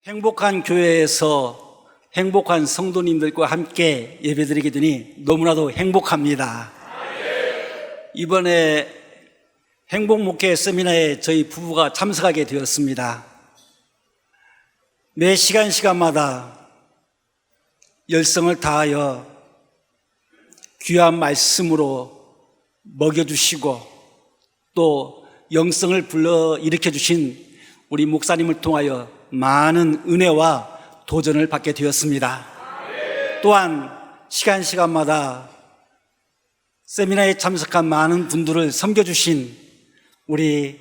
행복한 교회에서 행복한 성도님들과 함께 예배드리게 되니 너무나도 행복합니다. 이번에 행복목회 세미나에 저희 부부가 참석하게 되었습니다. 매 시간마다 열성을 다하여 귀한 말씀으로 먹여주시고 또 영성을 불러일으켜 주신 우리 목사님을 통하여 많은 은혜와 도전을 받게 되었습니다. 또한 시간마다 세미나에 참석한 많은 분들을 섬겨주신 우리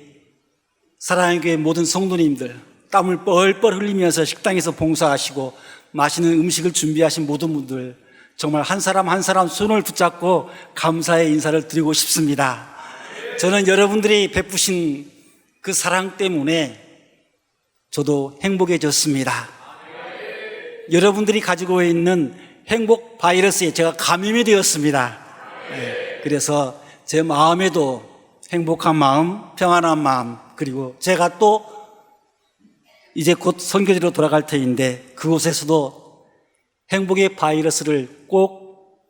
사랑의 교회 모든 성도님들, 땀을 뻘뻘 흘리면서 식당에서 봉사하시고 맛있는 음식을 준비하신 모든 분들, 정말 한 사람 한 사람 손을 붙잡고 감사의 인사를 드리고 싶습니다. 저는 여러분들이 베푸신 그 사랑 때문에 저도 행복해졌습니다. 여러분들이 가지고 있는 행복 바이러스에 제가 감염이 되었습니다. 그래서 제 마음에도 행복한 마음, 평안한 마음, 그리고 제가 또 이제 곧 선교지로 돌아갈 터인데 그곳에서도 행복의 바이러스를 꼭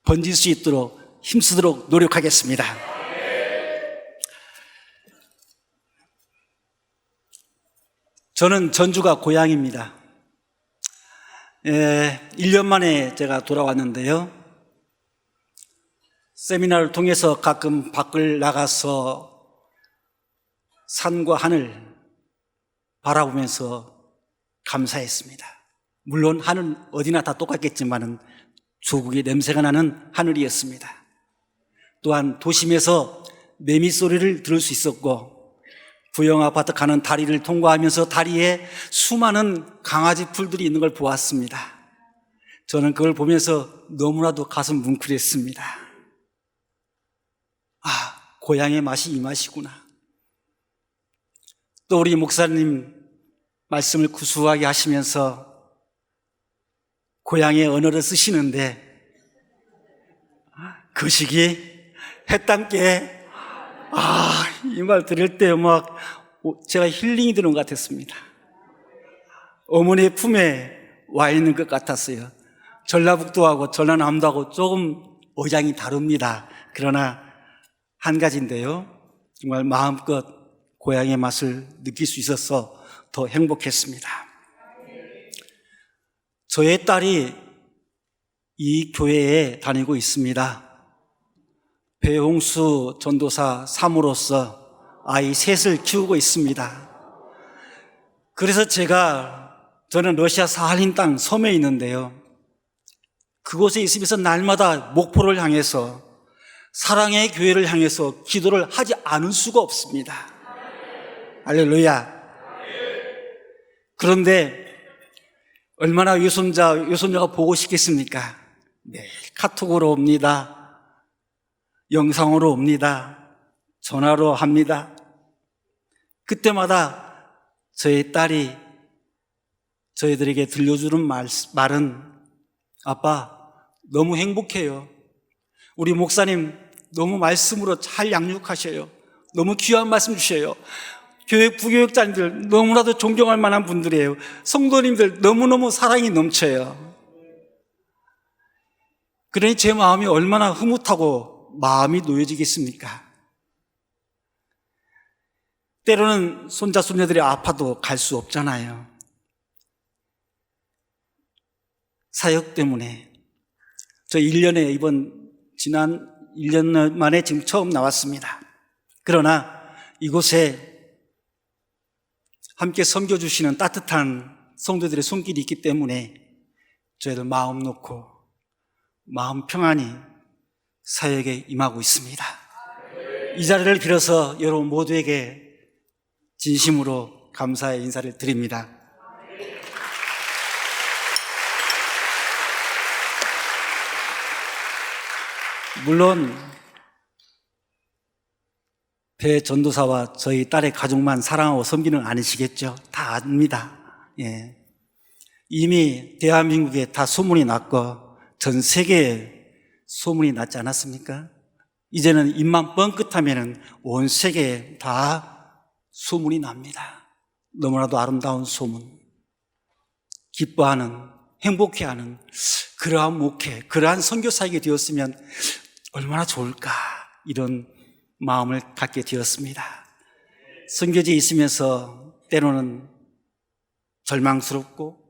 번질 수 있도록 힘쓰도록 노력하겠습니다. 저는 전주가 고향입니다. 1년 만에 제가 돌아왔는데요. 세미나를 통해서 가끔 밖을 나가서 산과 하늘 바라보면서 감사했습니다. 물론 하늘 어디나 다 똑같겠지만은 조국의 냄새가 나는 하늘이었습니다. 또한 도심에서 매미 소리를 들을 수 있었고 부영 아파트 가는 다리를 통과하면서 다리에 수많은 강아지 풀들이 있는 걸 보았습니다. 저는 그걸 보면서 너무나도 가슴 뭉클했습니다. 고향의 맛이 이 맛이구나. 또 우리 목사님 말씀을 구수하게 하시면서 고향의 언어를 쓰시는데 거시기 했단께 이 말 들을 때 막 제가 힐링이 되는 것 같았습니다. 어머니의 품에 와 있는 것 같았어요. 전라북도하고 전라남도하고 조금 억양이 다릅니다. 그러나 한 가지인데요. 정말 마음껏 고향의 맛을 느낄 수 있어서 더 행복했습니다. 저의 딸이 이 교회에 다니고 있습니다. 배홍수 전도사 사모로서 아이 셋을 키우고 있습니다. 그래서 저는 러시아 사할린 땅 섬에 있는데요. 그곳에 있으면서 날마다 목포를 향해서 사랑의 교회를 향해서 기도를 하지 않을 수가 없습니다. 할렐루야. 그런데 얼마나 외손자가 보고 싶겠습니까? 매일 카톡으로 옵니다. 영상으로 옵니다. 전화로 합니다. 그때마다 저희 딸이 저희들에게 들려주는 말은 아빠 너무 행복해요. 우리 목사님 너무 말씀으로 잘 양육하셔요. 너무 귀한 말씀 주셔요. 교회 부교육자님들 너무나도 존경할 만한 분들이에요. 성도님들 너무너무 사랑이 넘쳐요. 그러니 제 마음이 얼마나 흐뭇하고 마음이 놓여지겠습니까? 때로는 손자 손녀들이 아파도 갈 수 없잖아요. 사역 때문에 저 1년에 지난 1년 만에 지금 처음 나왔습니다. 그러나 이곳에 함께 섬겨주시는 따뜻한 성도들의 손길이 있기 때문에 저희들 마음 놓고 마음 평안히 사역에 임하고 있습니다. 이 자리를 빌어서 여러분 모두에게 진심으로 감사의 인사를 드립니다. 물론 배 전도사와 저희 딸의 가족만 사랑하고 섬기는 건 아니시겠죠? 다 압니다. 이미 대한민국에 다 소문이 났고 전 세계에 소문이 났지 않았습니까? 이제는 입만 뻥끗하면 온 세계에 다 소문이 납니다. 너무나도 아름다운 소문, 기뻐하는, 행복해하는 그러한 목회, 그러한 선교사에게 되었으면 얼마나 좋을까, 이런 마음을 갖게 되었습니다. 선교지에 있으면서 때로는 절망스럽고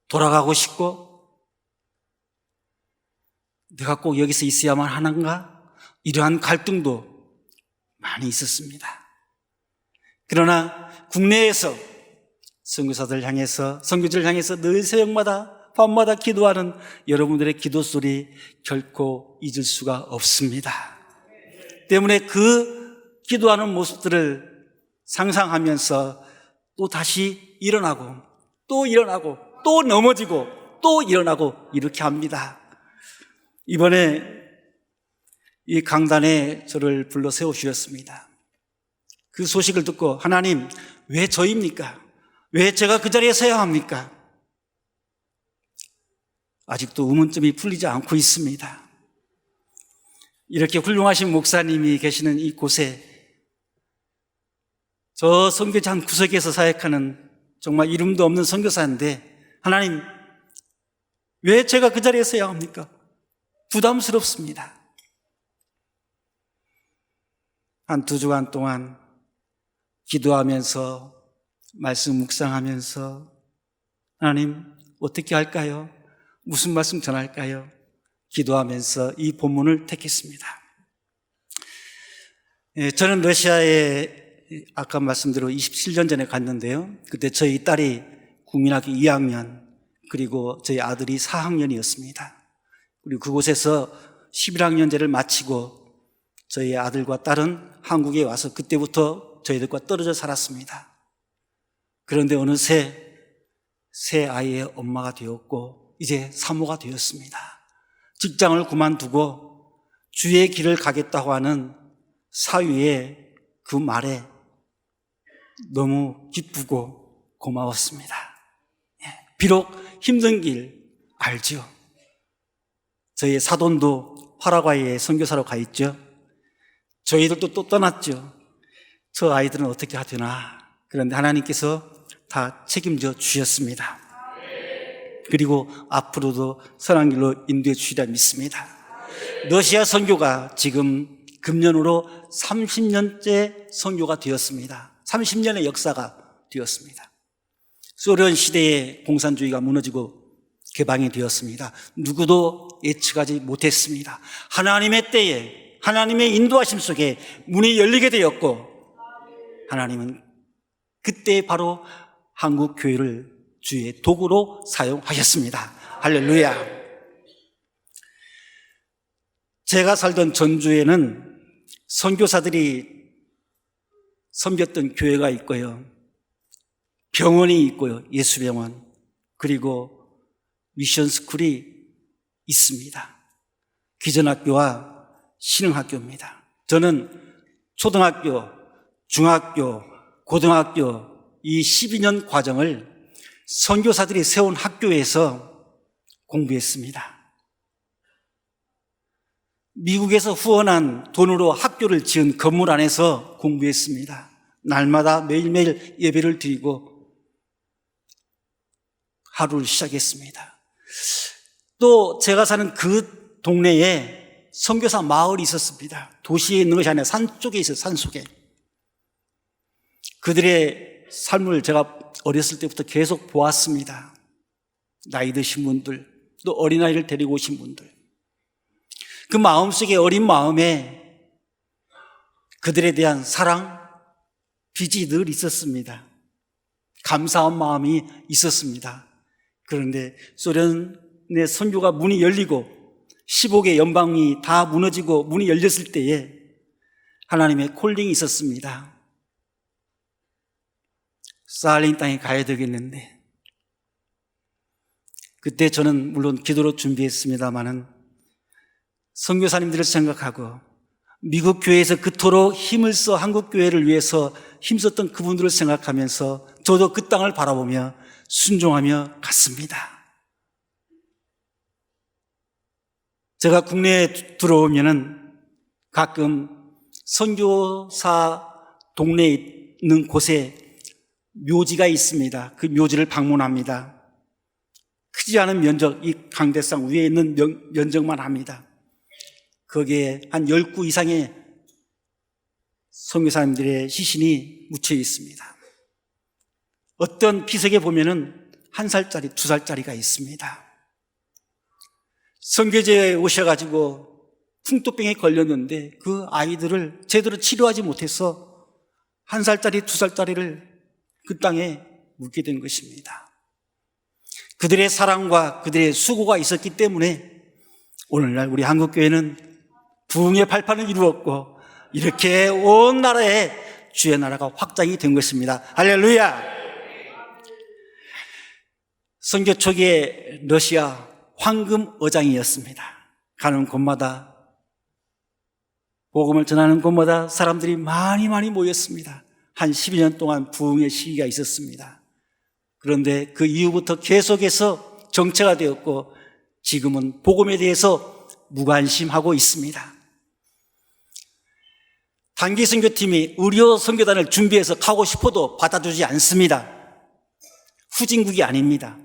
돌아가고 싶고 내가 꼭 여기서 있어야만 하는가, 이러한 갈등도 많이 있었습니다. 그러나 국내에서 선교사들 향해서, 선교지를 향해서 늘 새벽마다 밤마다 기도하는 여러분들의 기도 소리 결코 잊을 수가 없습니다. 때문에 그 기도하는 모습들을 상상하면서 또 다시 일어나고 또 일어나고 또 넘어지고 또 일어나고 이렇게 합니다. 이번에 이 강단에 저를 불러 세우셨습니다. 그 소식을 듣고 하나님, 왜 저입니까? 왜 제가 그 자리에 서야 합니까? 아직도 의문점이 풀리지 않고 있습니다. 이렇게 훌륭하신 목사님이 계시는 이곳에 저 선교지 한 구석에서 사역하는 정말 이름도 없는 선교사인데 하나님, 왜 제가 그 자리에 서야 합니까? 부담스럽습니다. 한 2주간 동안 기도하면서 말씀 묵상하면서 하나님 어떻게 할까요? 무슨 말씀 전할까요? 기도하면서 이 본문을 택했습니다. 저는 러시아에 아까 말씀대로 27년 전에 갔는데요. 그때 저희 딸이 국민학교 2학년, 그리고 저희 아들이 4학년이었습니다. 그리고 그곳에서 11학년제를 마치고 저희 아들과 딸은 한국에 와서 그때부터 저희들과 떨어져 살았습니다. 그런데 어느새 새 아이의 엄마가 되었고 이제 사모가 되었습니다. 직장을 그만두고 주의 길을 가겠다고 하는 사위의 그 말에 너무 기쁘고 고마웠습니다. 비록 힘든 길 알죠. 저희 사돈도 파라과이에 선교사로 가 있죠. 저희들도 또 떠났죠. 저 아이들은 어떻게 하되나. 그런데 하나님께서 다 책임져 주셨습니다. 그리고 앞으로도 선한 길로 인도해 주시리라 믿습니다. 러시아 선교가 지금 금년으로 30년째 선교가 되었습니다. 30년의 역사가 되었습니다. 소련 시대에 공산주의가 무너지고 개방이 되었습니다. 누구도 예측하지 못했습니다. 하나님의 때에, 하나님의 인도하심 속에 문이 열리게 되었고 하나님은 그때 바로 한국 교회를 주의 도구로 사용하셨습니다. 할렐루야. 제가 살던 전주에는 선교사들이 섬겼던 교회가 있고요, 병원이 있고요, 예수병원, 그리고 미션스쿨이 있습니다. 기전학교와 신흥학교입니다. 저는 초등학교, 중학교, 고등학교 이 12년 과정을 선교사들이 세운 학교에서 공부했습니다. 미국에서 후원한 돈으로 학교를 지은 건물 안에서 공부했습니다. 날마다 매일매일 예배를 드리고 하루를 시작했습니다. 또 제가 사는 그 동네에 선교사 마을이 있었습니다. 도시에 있는 것이 아니라 산 쪽에 있어요. 산 속에. 그들의 삶을 제가 어렸을 때부터 계속 보았습니다. 나이 드신 분들, 또 어린아이를 데리고 오신 분들, 그 마음속에, 어린 마음에 그들에 대한 사랑, 빚이 늘 있었습니다. 감사한 마음이 있었습니다. 그런데 소련의 선교가 문이 열리고 15개 연방이 다 무너지고 문이 열렸을 때에 하나님의 콜링이 있었습니다. 스탈린 땅에 가야 되겠는데, 그때 저는 물론 기도로 준비했습니다마는 선교사님들을 생각하고 미국 교회에서 그토록 힘을 써 한국 교회를 위해서 힘썼던 그분들을 생각하면서 저도 그 땅을 바라보며 순종하며 갔습니다. 제가 국내에 들어오면은 가끔 선교사 동네에 있는 곳에 묘지가 있습니다. 그 묘지를 방문합니다. 크지 않은 면적, 이 강대상 위에 있는 면적만 합니다. 거기에 한 10구 이상의 선교사님들의 시신이 묻혀 있습니다. 어떤 비석에 보면은 1살짜리, 2살짜리가 있습니다. 선교제에 오셔가지고 풍토병에 걸렸는데 그 아이들을 제대로 치료하지 못해서 1살짜리, 2살짜리를 그 땅에 묻게 된 것입니다. 그들의 사랑과 그들의 수고가 있었기 때문에 오늘날 우리 한국교회는 부흥의 발판을 이루었고 이렇게 온 나라에 주의 나라가 확장이 된 것입니다. 할렐루야! 선교 초기에 러시아 황금 어장이었습니다. 가는 곳마다 복음을 전하는 곳마다 사람들이 많이 모였습니다. 한 12년 동안 부흥의 시기가 있었습니다. 그런데 그 이후부터 계속해서 정체가 되었고 지금은 복음에 대해서 무관심하고 있습니다. 단기 선교팀이 의료 선교단을 준비해서 가고 싶어도 받아주지 않습니다. 후진국이 아닙니다.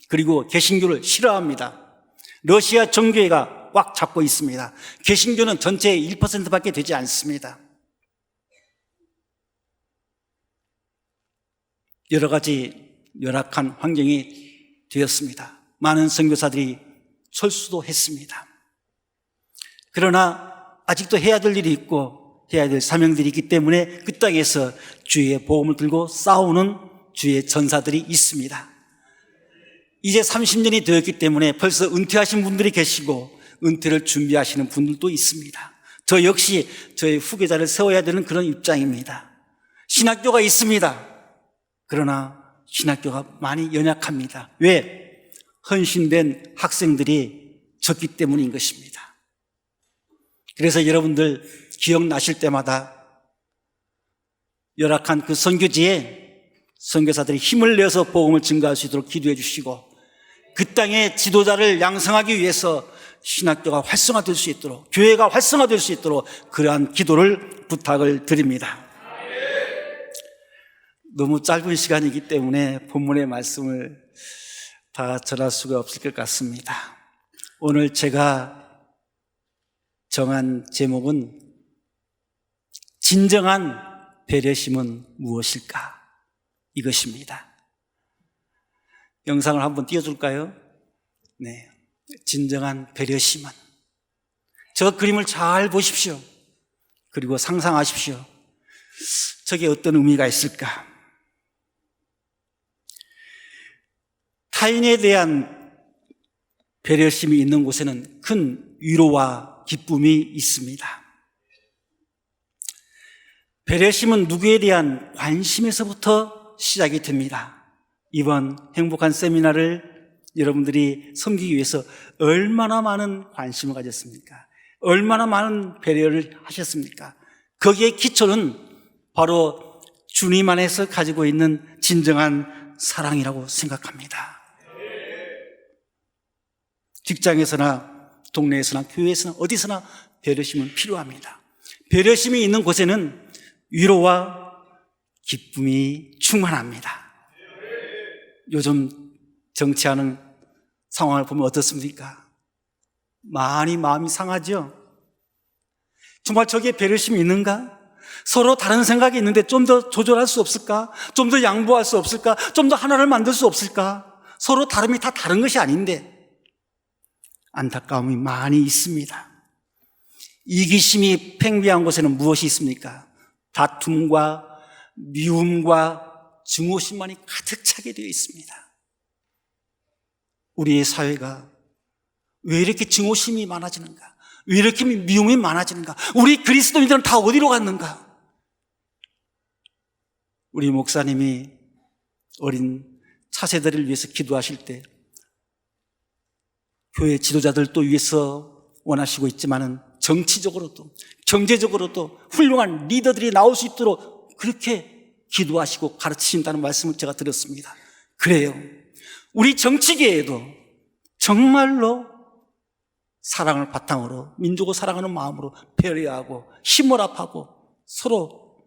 그리고 개신교를 싫어합니다. 러시아 정교회가 꽉 잡고 있습니다. 개신교는 전체의 1%밖에 되지 않습니다. 여러 가지 열악한 환경이 되었습니다. 많은 선교사들이 철수도 했습니다. 그러나 아직도 해야 될 일이 있고 해야 될 사명들이 있기 때문에 그 땅에서 주의 복음을 들고 싸우는 주의 전사들이 있습니다. 이제 30년이 되었기 때문에 벌써 은퇴하신 분들이 계시고 은퇴를 준비하시는 분들도 있습니다. 저 역시 저의 후계자를 세워야 되는 그런 입장입니다. 신학교가 있습니다. 그러나 신학교가 많이 연약합니다. 왜? 헌신된 학생들이 적기 때문인 것입니다. 그래서 여러분들 기억나실 때마다 열악한 그 선교지에 선교사들이 힘을 내서 복음을 증거할 수 있도록 기도해 주시고 그 땅의 지도자를 양성하기 위해서 신학교가 활성화될 수 있도록 교회가 활성화될 수 있도록 그러한 기도를 부탁을 드립니다. 너무 짧은 시간이기 때문에 본문의 말씀을 다 전할 수가 없을 것 같습니다. 오늘 제가 정한 제목은 진정한 배려심은 무엇일까? 이것입니다. 영상을 한번 띄워줄까요? 네. 진정한 배려심은. 저 그림을 잘 보십시오. 그리고 상상하십시오. 저게 어떤 의미가 있을까? 타인에 대한 배려심이 있는 곳에는 큰 위로와 기쁨이 있습니다. 배려심은 누구에 대한 관심에서부터 시작이 됩니다. 이번 행복한 세미나를 여러분들이 섬기기 위해서 얼마나 많은 관심을 가졌습니까? 얼마나 많은 배려를 하셨습니까? 거기에 기초는 바로 주님 안에서 가지고 있는 진정한 사랑이라고 생각합니다. 직장에서나 동네에서나 교회에서나 어디서나 배려심은 필요합니다. 배려심이 있는 곳에는 위로와 기쁨이 충만합니다. 요즘 정치하는 상황을 보면 어떻습니까? 많이 마음이 상하죠? 정말 저기에 배려심이 있는가? 서로 다른 생각이 있는데 좀 더 조절할 수 없을까? 좀 더 양보할 수 없을까? 좀 더 하나를 만들 수 없을까? 서로 다름이 다 다른 것이 아닌데 안타까움이 많이 있습니다. 이기심이 팽배한 곳에는 무엇이 있습니까? 다툼과 미움과 증오심만이 가득 차게 되어 있습니다. 우리의 사회가 왜 이렇게 증오심이 많아지는가? 왜 이렇게 미움이 많아지는가? 우리 그리스도인들은 다 어디로 갔는가? 우리 목사님이 어린 차세대를 위해서 기도하실 때 교회 지도자들도 위해서 원하시고 있지만은 정치적으로도 경제적으로도 훌륭한 리더들이 나올 수 있도록 그렇게 기도하시고 가르치신다는 말씀을 제가 들었습니다. 그래요. 우리 정치계에도 정말로 사랑을 바탕으로 민족을 사랑하는 마음으로 배려하고 힘을 합하고 서로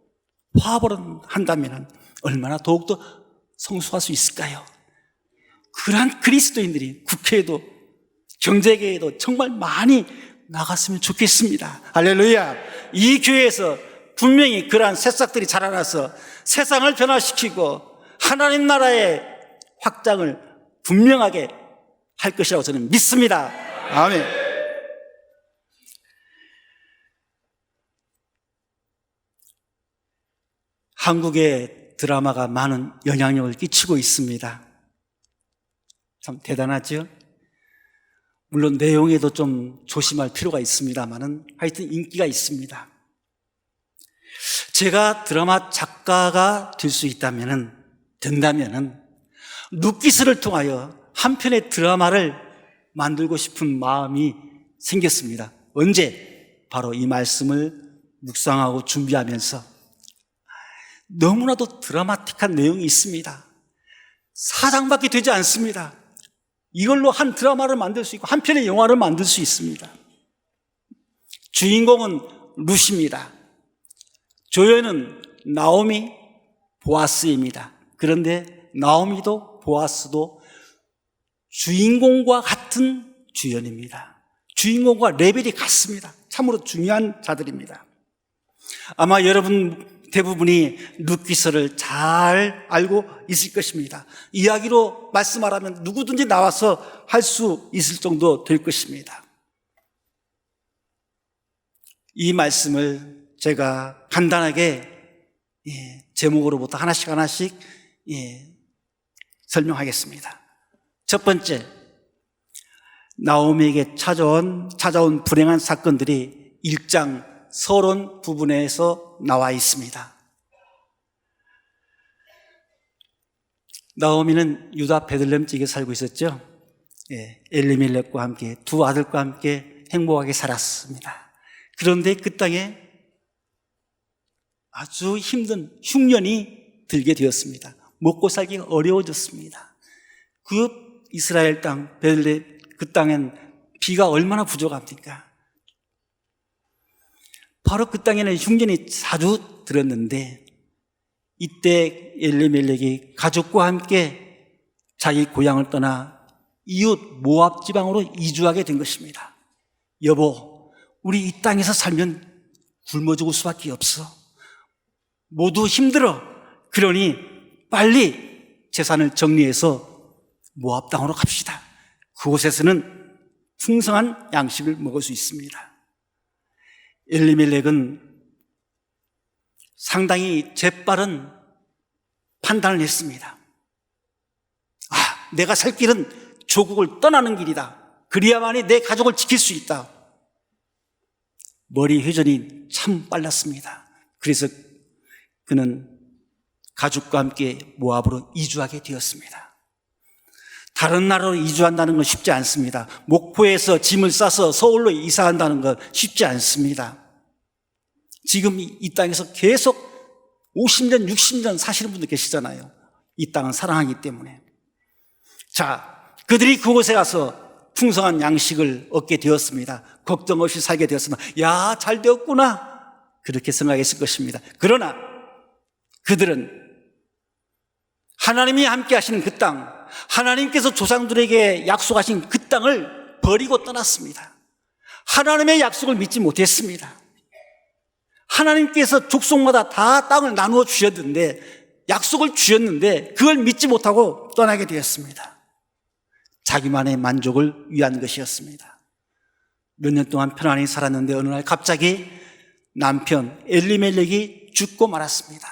화합을 한다면 얼마나 더욱더 성숙할 수 있을까요? 그러한 그리스도인들이 국회에도 경제계에도 정말 많이 나갔으면 좋겠습니다. 할렐루야. 이 교회에서 분명히 그러한 새싹들이 자라나서 세상을 변화시키고 하나님 나라의 확장을 분명하게 할 것이라고 저는 믿습니다. 아멘. 한국의 드라마가 많은 영향력을 끼치고 있습니다. 참 대단하죠? 물론 내용에도 좀 조심할 필요가 있습니다만은 하여튼 인기가 있습니다. 제가 드라마 작가가 될 수 된다면은 룻기스를 통하여 한 편의 드라마를 만들고 싶은 마음이 생겼습니다. 언제? 바로 이 말씀을 묵상하고 준비하면서 너무나도 드라마틱한 내용이 있습니다. 4장밖에 되지 않습니다. 이걸로 한 드라마를 만들 수 있고 한 편의 영화를 만들 수 있습니다. 주인공은 룻입니다. 조연은 나오미, 보아스입니다. 그런데 나오미도 보아스도 주인공과 같은 주연입니다. 주인공과 레벨이 같습니다. 참으로 중요한 자들입니다. 아마 여러분 대부분이 룻기서를 잘 알고 있을 것입니다. 이야기로 말씀하라면 누구든지 나와서 할 수 있을 정도 될 것입니다. 이 말씀을 제가 간단하게 제목으로부터 하나씩 설명하겠습니다. 첫 번째, 나오미에게 찾아온 불행한 사건들이 1장 서론 부분에서 나와 있습니다. 나오미는 유다 베들레헴 지역에 살고 있었죠. 엘리멜렉과 함께 두 아들과 함께 행복하게 살았습니다. 그런데 그 땅에 아주 힘든 흉년이 들게 되었습니다. 먹고 살기가 어려워졌습니다. 그 이스라엘 땅 베들레헴 그 땅엔 비가 얼마나 부족합니까? 바로 그 땅에는 흉년이 자주 들었는데 이때 엘리멜렉이 가족과 함께 자기 고향을 떠나 이웃 모압 지방으로 이주하게 된 것입니다. 여보, 우리 이 땅에서 살면 굶어 죽을 수밖에 없어. 모두 힘들어. 그러니 빨리 재산을 정리해서 모압 땅으로 갑시다. 그곳에서는 풍성한 양식을 먹을 수 있습니다. 엘리멜렉은 상당히 재빠른 판단을 했습니다. 내가 살 길은 조국을 떠나는 길이다. 그리야만이 내 가족을 지킬 수 있다. 머리 회전이 참 빨랐습니다. 그래서 그는 가족과 함께 모압으로 이주하게 되었습니다. 다른 나라로 이주한다는 건 쉽지 않습니다. 목포에서 짐을 싸서 서울로 이사한다는 건 쉽지 않습니다. 지금 이 땅에서 계속 50년, 60년 사시는 분들 계시잖아요. 이 땅은 사랑하기 때문에. 자, 그들이 그곳에 가서 풍성한 양식을 얻게 되었습니다. 걱정 없이 살게 되었습니다. 야, 잘 되었구나. 그렇게 생각했을 것입니다. 그러나 그들은 하나님이 함께 하시는 그 땅, 하나님께서 조상들에게 약속하신 그 땅을 버리고 떠났습니다. 하나님의 약속을 믿지 못했습니다. 하나님께서 족속마다 다 땅을 나누어 주셨는데, 약속을 주셨는데 그걸 믿지 못하고 떠나게 되었습니다. 자기만의 만족을 위한 것이었습니다. 몇 년 동안 편안히 살았는데 어느 날 갑자기 남편 엘리멜렉이 죽고 말았습니다.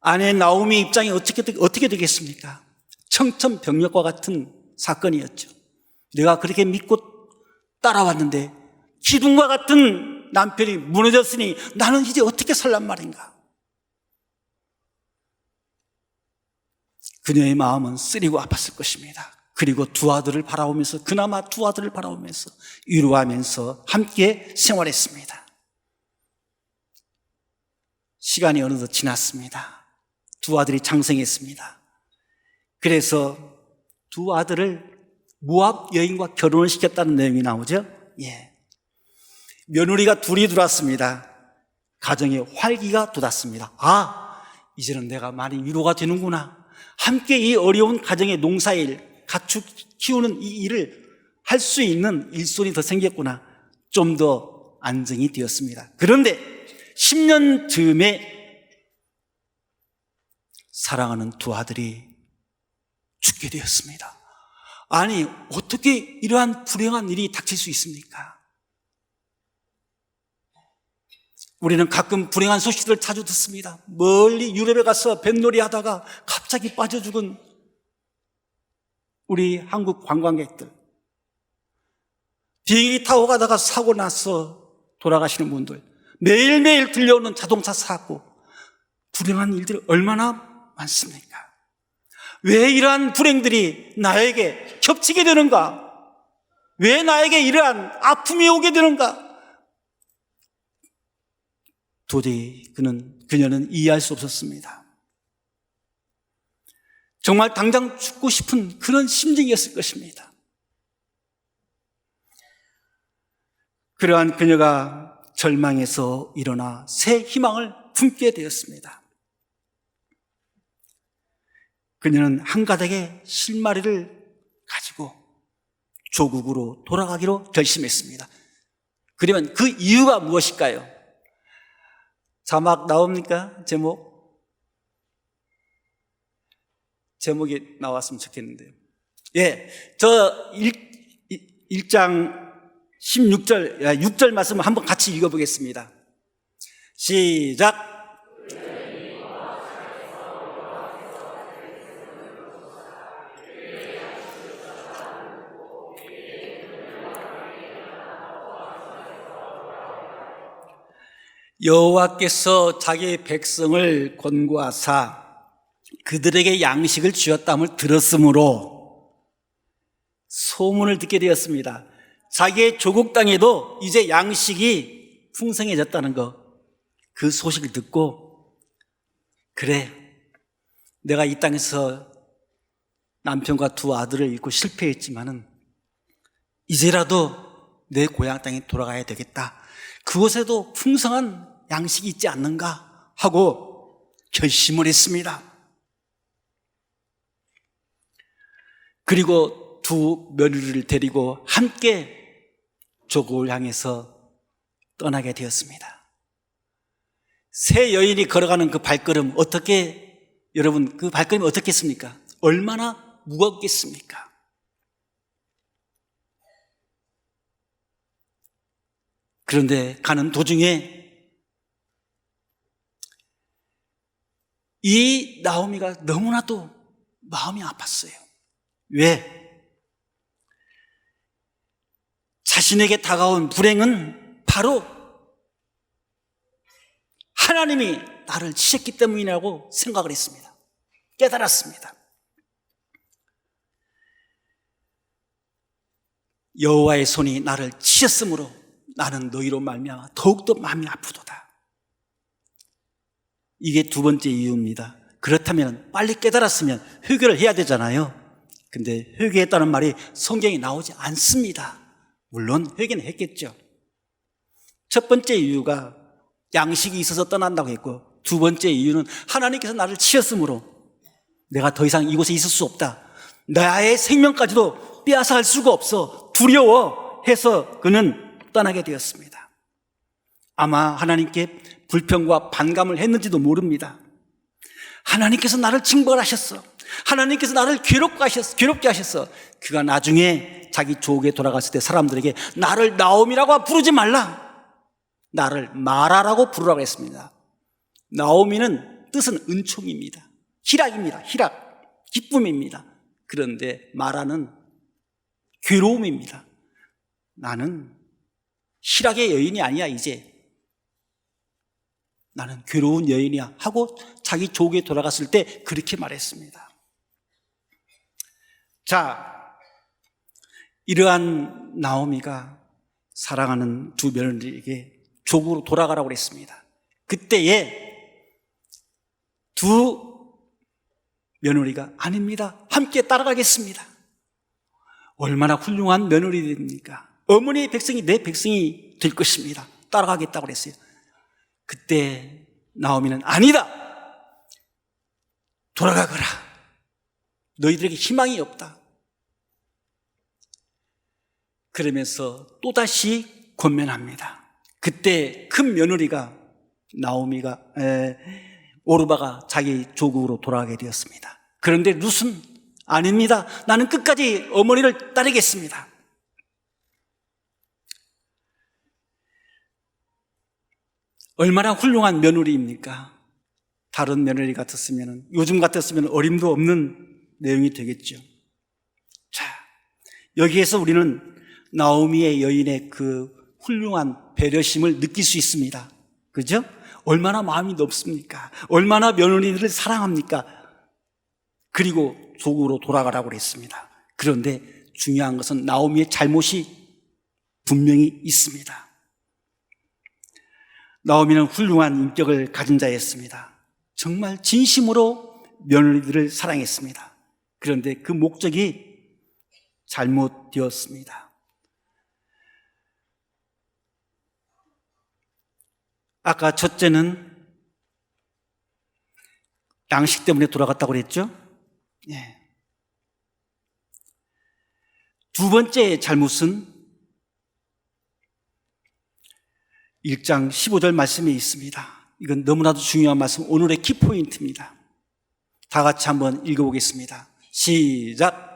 아내 나오미 입장이 어떻게 되겠습니까? 청천벽력과 같은 사건이었죠. 내가 그렇게 믿고 따라왔는데 기둥과 같은 남편이 무너졌으니 나는 이제 어떻게 살란 말인가? 그녀의 마음은 쓰리고 아팠을 것입니다. 그리고 그나마 두 아들을 바라보면서 위로하면서 함께 생활했습니다. 시간이 어느덧 지났습니다. 두 아들이 장성했습니다. 그래서 두 아들을 모압 여인과 결혼을 시켰다는 내용이 나오죠. 며느리가 둘이 들어왔습니다. 가정에 활기가 돋았습니다. 아, 이제는 내가 많이 위로가 되는구나. 함께 이 어려운 가정의 농사일, 가축 키우는 이 일을 할 수 있는 일손이 더 생겼구나. 좀 더 안정이 되었습니다. 그런데 10년 즈음에 사랑하는 두 아들이 죽게 되었습니다. 아니, 어떻게 이러한 불행한 일이 닥칠 수 있습니까? 우리는 가끔 불행한 소식들을 자주 듣습니다. 멀리 유럽에 가서 뱃놀이 하다가 갑자기 빠져 죽은 우리 한국 관광객들, 비행기 타고 가다가 사고 나서 돌아가시는 분들, 매일매일 들려오는 자동차 사고, 불행한 일들이 얼마나 많습니까? 왜 이러한 불행들이 나에게 겹치게 되는가? 왜 나에게 이러한 아픔이 오게 되는가? 도저히 그녀는 이해할 수 없었습니다. 정말 당장 죽고 싶은 그런 심정이었을 것입니다. 그러한 그녀가 절망에서 일어나 새 희망을 품게 되었습니다. 그녀는 한 가닥의 실마리를 가지고 조국으로 돌아가기로 결심했습니다. 그러면 그 이유가 무엇일까요? 자막 나옵니까? 제목이 나왔으면 좋겠는데요. 예, 저 1장 6절 말씀을 한번 같이 읽어보겠습니다. 시작. 여호와께서 자기의 백성을 권고하사 그들에게 양식을 주었다함을 들었으므로 소문을 듣게 되었습니다. 자기의 조국 땅에도 이제 양식이 풍성해졌다는 것, 그 소식을 듣고, 그래, 내가 이 땅에서 남편과 두 아들을 잃고 실패했지만은 이제라도 내 고향 땅에 돌아가야 되겠다. 그곳에도 풍성한 양식이 있지 않는가 하고 결심을 했습니다. 그리고 두 며느리를 데리고 함께 조국을 향해서 떠나게 되었습니다. 새 여인이 걸어가는 그 발걸음, 여러분, 그 발걸음이 어떻겠습니까? 얼마나 무겁겠습니까? 그런데 가는 도중에 이 나오미가 너무나도 마음이 아팠어요. 왜? 자신에게 다가온 불행은 바로 하나님이 나를 치셨기 때문이라고 생각을 했습니다. 깨달았습니다. 여호와의 손이 나를 치셨으므로 나는 너희로 말미암아 더욱더 마음이 아프도다. 이게 두 번째 이유입니다. 그렇다면 빨리 깨달았으면 회개를 해야 되잖아요. 근데 회개했다는 말이 성경에 나오지 않습니다. 물론 회개는 했겠죠. 첫 번째 이유가 양식이 있어서 떠난다고 했고, 두 번째 이유는 하나님께서 나를 치셨으므로 내가 더 이상 이곳에 있을 수 없다. 나의 생명까지도 빼앗아 갈 수가 없어. 두려워해서 그는 떠나게 되었습니다. 아마 하나님께 불평과 반감을 했는지도 모릅니다. 하나님께서 나를 징벌하셨어. 하나님께서 나를 괴롭게 하셨어. 그가 나중에 자기 조국에 돌아갔을 때 사람들에게 나를 나오미라고 부르지 말라, 나를 마라라고 부르라고 했습니다. 나오미는 뜻은 은총입니다. 희락입니다. 희락, 기쁨입니다. 그런데 마라는 괴로움입니다. 나는 희락의 여인이 아니야. 이제 나는 괴로운 여인이야 하고 자기 조국에 돌아갔을 때 그렇게 말했습니다. 자, 이러한 나오미가 사랑하는 두 며느리에게 조국으로 돌아가라고 했습니다. 그때에 두 며느리가 아닙니다, 함께 따라가겠습니다. 얼마나 훌륭한 며느리입니까? 어머니의 백성이 내 백성이 될 것입니다. 따라가겠다고 그랬어요. 그때 나오미는 아니다! 돌아가거라. 너희들에게 희망이 없다. 그러면서 또다시 권면합니다. 그때 큰 며느리가 오르바가 자기 조국으로 돌아가게 되었습니다. 그런데 룻은 아닙니다. 나는 끝까지 어머니를 따르겠습니다. 얼마나 훌륭한 며느리입니까? 다른 며느리 같았으면, 요즘 같았으면 어림도 없는 내용이 되겠죠. 자, 여기에서 우리는 나오미의 여인의 그 훌륭한 배려심을 느낄 수 있습니다. 그죠? 얼마나 마음이 높습니까? 얼마나 며느리들을 사랑합니까? 그리고 조국으로 돌아가라고 그랬습니다. 그런데 중요한 것은 나오미의 잘못이 분명히 있습니다. 나오미는 훌륭한 인격을 가진 자였습니다. 정말 진심으로 며느리들을 사랑했습니다. 그런데 그 목적이 잘못되었습니다. 아까 첫째는 양식 때문에 돌아갔다고 그랬죠? 예. 두 번째 잘못은 1장 15절 말씀에 있습니다. 이건 너무나도 중요한 말씀, 오늘의 키포인트입니다. 다 같이 한번 읽어보겠습니다. 시작!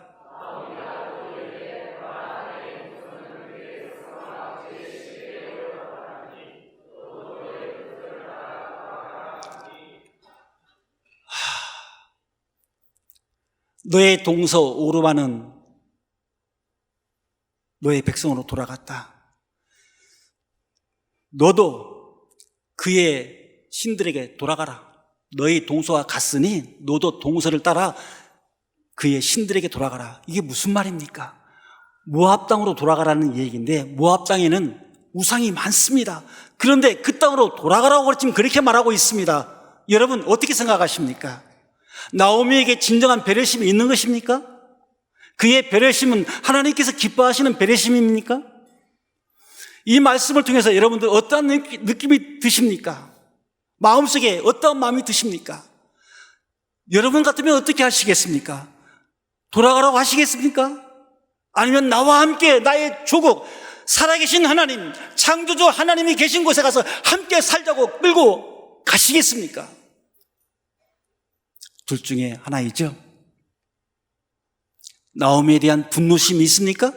너의 동서 오르바는 너의 백성으로 돌아갔다. 너도 그의 신들에게 돌아가라. 너의 동서가 갔으니 너도 동서를 따라 그의 신들에게 돌아가라. 이게 무슨 말입니까? 모압 땅으로 돌아가라는 얘기인데, 모압 땅에는 우상이 많습니다. 그런데 그 땅으로 돌아가라고 지금 그렇게 말하고 있습니다. 여러분 어떻게 생각하십니까? 나오미에게 진정한 배려심이 있는 것입니까? 그의 배려심은 하나님께서 기뻐하시는 배려심입니까? 이 말씀을 통해서 여러분들 어떠한 느낌이 드십니까? 마음속에 어떠한 마음이 드십니까? 여러분 같으면 어떻게 하시겠습니까? 돌아가라고 하시겠습니까? 아니면 나와 함께 나의 조국, 살아계신 하나님, 창조주 하나님이 계신 곳에 가서 함께 살자고 끌고 가시겠습니까? 둘 중에 하나이죠. 나오미에 대한 분노심이 있습니까?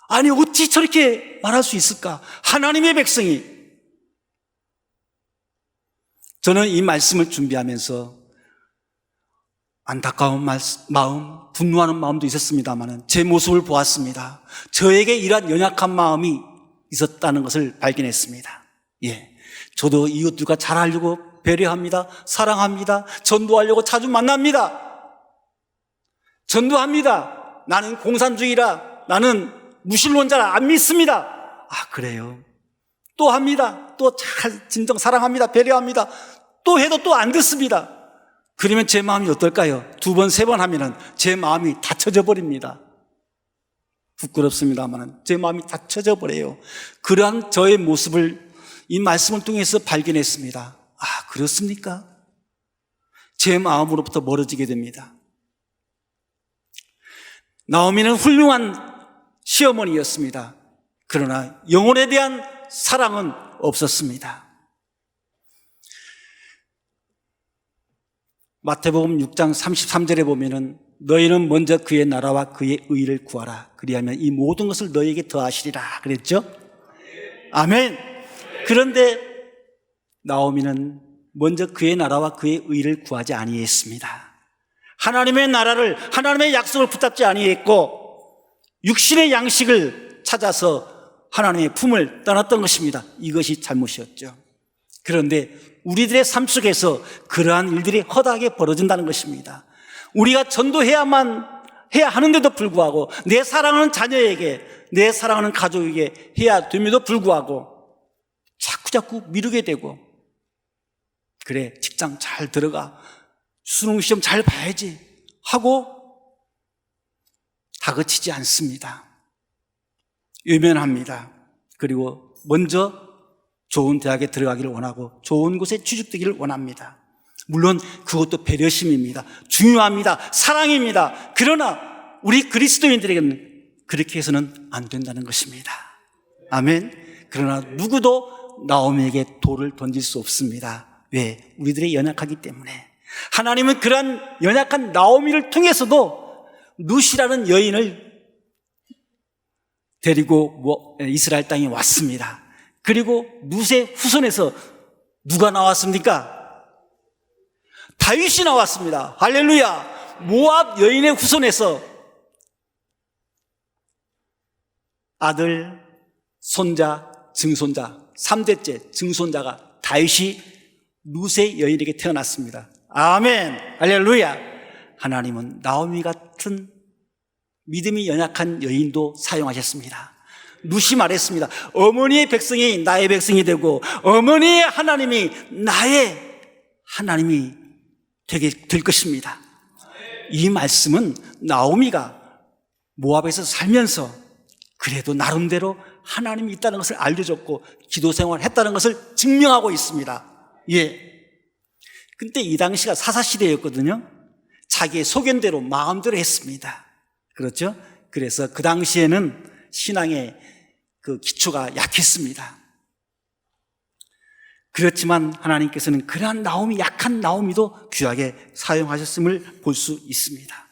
아니 어찌 저렇게 말할 수 있을까? 하나님의 백성이. 저는 이 말씀을 준비하면서 안타까운 마음, 분노하는 마음도 있었습니다만 제 모습을 보았습니다. 저에게 이러한 연약한 마음이 있었다는 것을 발견했습니다. 예, 저도 이웃들과 잘하려고 배려합니다. 사랑합니다. 전도하려고 자주 만납니다. 전도합니다. 나는 공산주의라, 나는 무신론자라 안 믿습니다. 아, 그래요? 또 합니다. 또 잘 진정 사랑합니다. 배려합니다. 또 해도 또 안 듣습니다. 그러면 제 마음이 어떨까요? 두 번, 세 번 하면은 제 마음이 닫혀져 버립니다. 부끄럽습니다만 제 마음이 닫혀져 버려요. 그러한 저의 모습을 이 말씀을 통해서 발견했습니다. 아, 그렇습니까? 제 마음으로부터 멀어지게 됩니다. 나오미는 훌륭한 시어머니였습니다. 그러나 영혼에 대한 사랑은 없었습니다. 마태복음 6장 33절에 보면은 너희는 먼저 그의 나라와 그의 의를 구하라. 그리하면 이 모든 것을 너희에게 더하시리라 그랬죠? 아멘. 그런데 나오미는 먼저 그의 나라와 그의 의를 구하지 아니했습니다. 하나님의 나라를, 하나님의 약속을 붙잡지 아니했고 육신의 양식을 찾아서 하나님의 품을 떠났던 것입니다. 이것이 잘못이었죠. 그런데 우리들의 삶 속에서 그러한 일들이 허다하게 벌어진다는 것입니다. 우리가 전도해야만 해야 하는데도 불구하고 내 사랑하는 자녀에게, 내 사랑하는 가족에게 해야 됨에도 불구하고 자꾸자꾸 미루게 되고, 그래 직장 잘 들어가, 수능시험 잘 봐야지 하고 다그치지 않습니다. 외면합니다. 그리고 먼저 좋은 대학에 들어가기를 원하고 좋은 곳에 취직되기를 원합니다. 물론 그것도 배려심입니다. 중요합니다. 사랑입니다. 그러나 우리 그리스도인들에게는 그렇게 해서는 안 된다는 것입니다. 아멘. 그러나 누구도 나오미에게 돌을 던질 수 없습니다. 왜? 우리들이 연약하기 때문에. 하나님은 그러한 연약한 나오미를 통해서도 룻이라는 여인을 데리고 이스라엘 땅에 왔습니다. 그리고 룻의 후손에서 누가 나왔습니까? 다윗이 나왔습니다. 할렐루야. 모압 여인의 후손에서 아들, 손자, 증손자, 3대째 증손자가 다윗이 룻의 여인에게 태어났습니다. 아멘. 할렐루야. 하나님은 나오미 같은 믿음이 연약한 여인도 사용하셨습니다. 룻이 말했습니다. 어머니의 백성이 나의 백성이 되고 어머니의 하나님이 나의 하나님이 되게 될 것입니다. 이 말씀은 나오미가 모압에서 살면서 그래도 나름대로 하나님이 있다는 것을 알려줬고 기도 생활을 했다는 것을 증명하고 있습니다. 예. 근데 이 당시가 사사시대였거든요. 자기의 소견대로 마음대로 했습니다. 그렇죠? 그래서 그 당시에는 신앙의 그 기초가 약했습니다. 그렇지만 하나님께서는 그러한 나오미, 약한 나오미도 귀하게 사용하셨음을 볼 수 있습니다.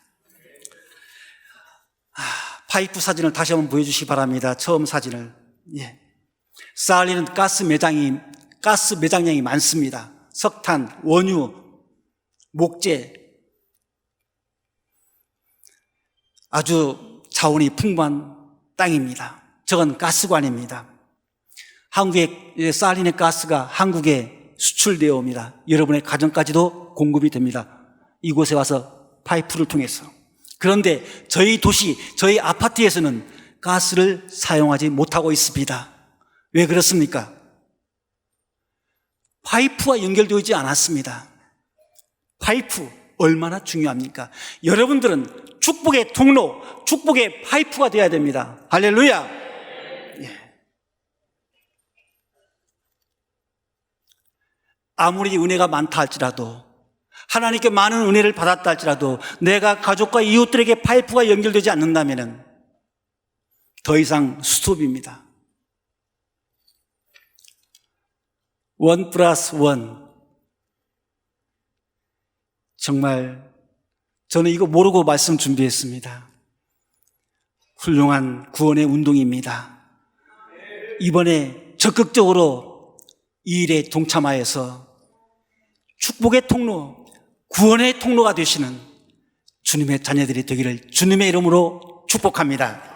파이프 사진을 다시 한번 보여주시기 바랍니다. 처음 사진을. 예. 사알리는 가스 매장량이 많습니다. 석탄, 원유, 목재, 아주 자원이 풍부한 땅입니다. 저건 가스관입니다. 한국의 사알린의 가스가 한국에 수출되어 옵니다. 여러분의 가정까지도 공급이 됩니다. 이곳에 와서 파이프를 통해서. 그런데 저희 도시, 저희 아파트에서는 가스를 사용하지 못하고 있습니다. 왜 그렇습니까? 파이프와 연결되어 있지 않았습니다. 파이프 얼마나 중요합니까? 여러분들은 축복의 통로, 축복의 파이프가 되어야 됩니다. 할렐루야. 예. 아무리 은혜가 많다 할지라도, 하나님께 많은 은혜를 받았다 할지라도 내가 가족과 이웃들에게 파이프가 연결되지 않는다면 더 이상 스톱입니다. 1+1. 정말 저는 이거 모르고 말씀 준비했습니다. 훌륭한 구원의 운동입니다. 이번에 적극적으로 이 일에 동참하여서 축복의 통로, 구원의 통로가 되시는 주님의 자녀들이 되기를 주님의 이름으로 축복합니다.